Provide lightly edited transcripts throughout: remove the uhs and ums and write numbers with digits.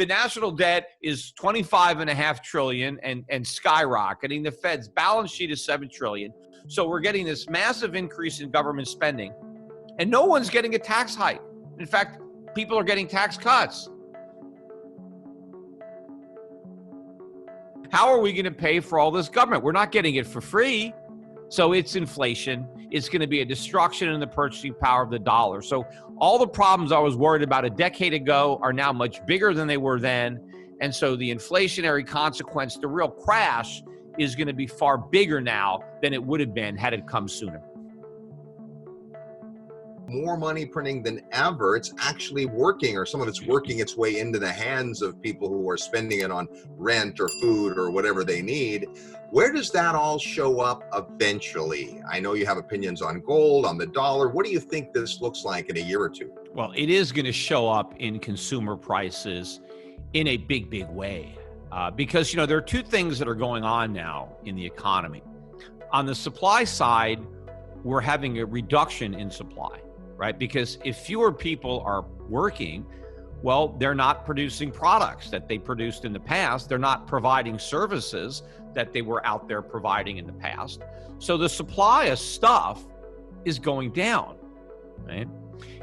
the national debt is 25.5 trillion and skyrocketing. The Fed's balance sheet is 7 trillion. So we're getting this massive increase in government spending, and no one's getting a tax hike. In fact, people are getting tax cuts. How are we going to pay for all this government? We're not getting it for free. So it's inflation. It's going to be a destruction in the purchasing power of the dollar. So all the problems I was worried about a decade ago are now much bigger than they were then. And so the inflationary consequence, the real crash, is going to be far bigger now than it would have been had it come sooner. More money printing than ever. It's actually working, or some of it's working its way into the hands of people who are spending it on rent or food or whatever they need. Where does that all show up eventually? I know you have opinions on gold, on the dollar. What do you think this looks like in a year or two? Well, it is going to show up in consumer prices in a big, big way. Because, there are two things that are going on now in the economy. On the supply side, we're having a reduction in supply, right? Because if fewer people are working, well, they're not producing products that they produced in the past. They're not providing services that they were out there providing in the past. So the supply of stuff is going down, right?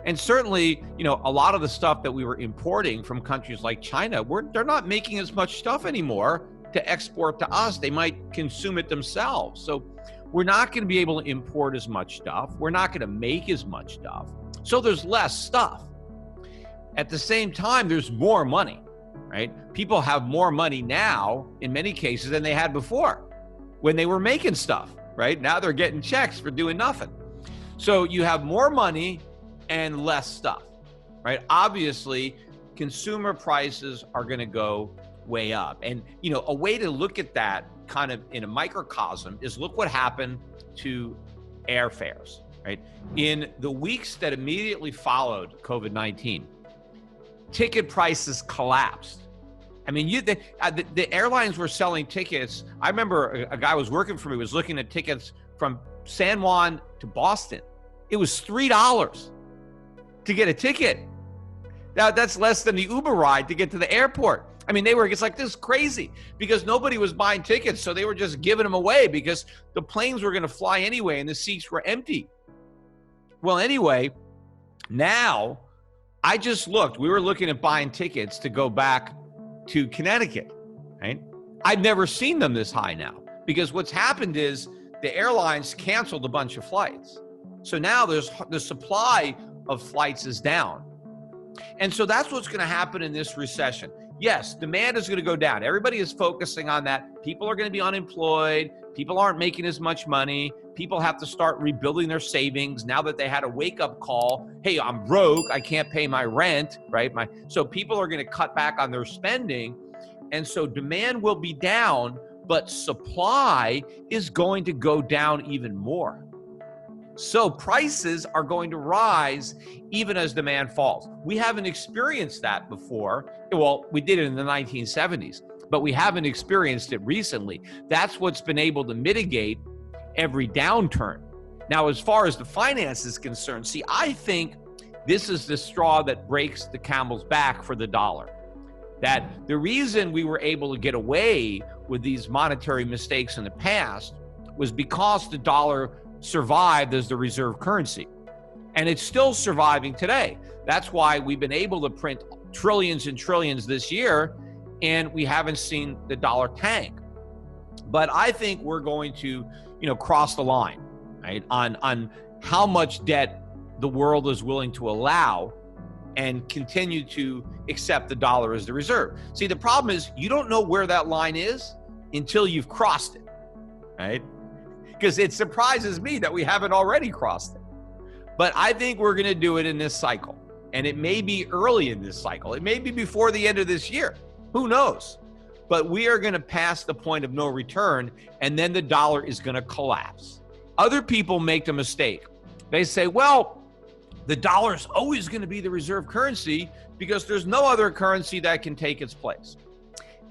And certainly, a lot of the stuff that we were importing from countries like China, they're not making as much stuff anymore to export to us. They might consume it themselves. So we're not going to be able to import as much stuff. We're not going to make as much stuff. So there's less stuff. At the same time, there's more money, right? People have more money now, in many cases, than they had before when they were making stuff, right? Now they're getting checks for doing nothing. So you have more money and less stuff, right? Obviously, consumer prices are going to go way up. And, a way to look at that kind of in a microcosm is look what happened to airfares, right? In the weeks that immediately followed COVID-19, ticket prices collapsed. I mean, the airlines were selling tickets. I remember a guy was working for me was looking at tickets from San Juan to Boston. It was $3 to get a ticket. Now that's less than the Uber ride to get to the airport. I mean, it's like this crazy because nobody was buying tickets. So they were just giving them away because the planes were going to fly anyway and the seats were empty. Well, anyway, now I just looked, we were looking at buying tickets to go back to Connecticut, right? I've never seen them this high now because what's happened is the airlines canceled a bunch of flights. So now the supply of flights is down. And so that's what's going to happen in this recession. Yes, demand is going to go down. Everybody is focusing on that. People are going to be unemployed. People aren't making as much money. People have to start rebuilding their savings now that they had a wake-up call. Hey, I'm broke. I can't pay my rent, right? So people are going to cut back on their spending. And so demand will be down, but supply is going to go down even more. So prices are going to rise even as demand falls. We haven't experienced that before. Well, we did it in the 1970s, but we haven't experienced it recently. That's what's been able to mitigate every downturn. Now, as far as the finance is concerned, see, I think this is the straw that breaks the camel's back for the dollar. That the reason we were able to get away with these monetary mistakes in the past was because the dollar survived as the reserve currency. And it's still surviving today. That's why we've been able to print trillions and trillions this year, and we haven't seen the dollar tank. But I think we're going to, cross the line, right, on how much debt the world is willing to allow and continue to accept the dollar as the reserve. See, the problem is you don't know where that line is until you've crossed it, right? Because it surprises me that we haven't already crossed it. But I think we're going to do it in this cycle. And it may be early in this cycle. It may be before the end of this year. Who knows? But we are going to pass the point of no return, and then the dollar is going to collapse. Other people make the mistake. They say, well, the dollar is always going to be the reserve currency because there's no other currency that can take its place.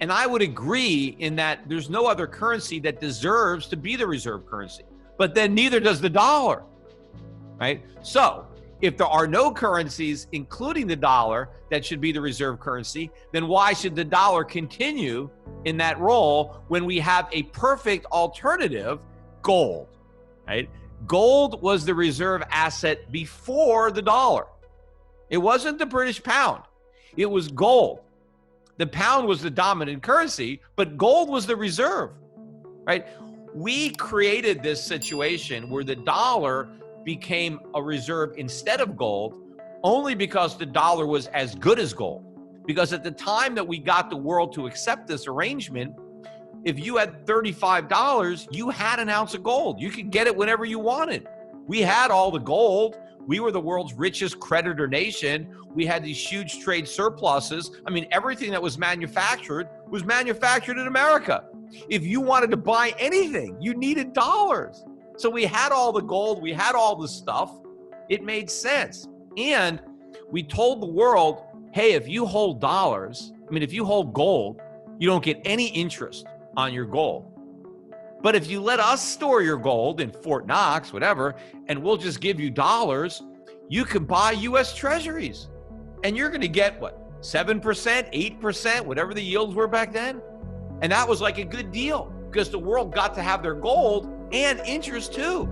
And I would agree in that there's no other currency that deserves to be the reserve currency, but then neither does the dollar, right? So If there are no currencies, including the dollar, that should be the reserve currency, then why should the dollar continue in that role when we have a perfect alternative, gold, right? Gold was the reserve asset before the dollar. It wasn't the British pound. It was gold. The pound was the dominant currency, but gold was the reserve, right? We created this situation where the dollar became a reserve instead of gold only because the dollar was as good as gold. Because at the time that we got the world to accept this arrangement, if you had $35, you had an ounce of gold. You could get it whenever you wanted. We had all the gold. We were the world's richest creditor nation. We had these huge trade surpluses. I mean, everything that was manufactured in America. If you wanted to buy anything, you needed dollars. So we had all the gold, we had all the stuff. It made sense. And we told the world, hey, if you hold dollars, if you hold gold, you don't get any interest on your gold. But if you let us store your gold in Fort Knox, whatever, and we'll just give you dollars, you can buy US treasuries. And you're going to get what, 7%, 8%, whatever the yields were back then. And that was like a good deal because the world got to have their gold and interest too.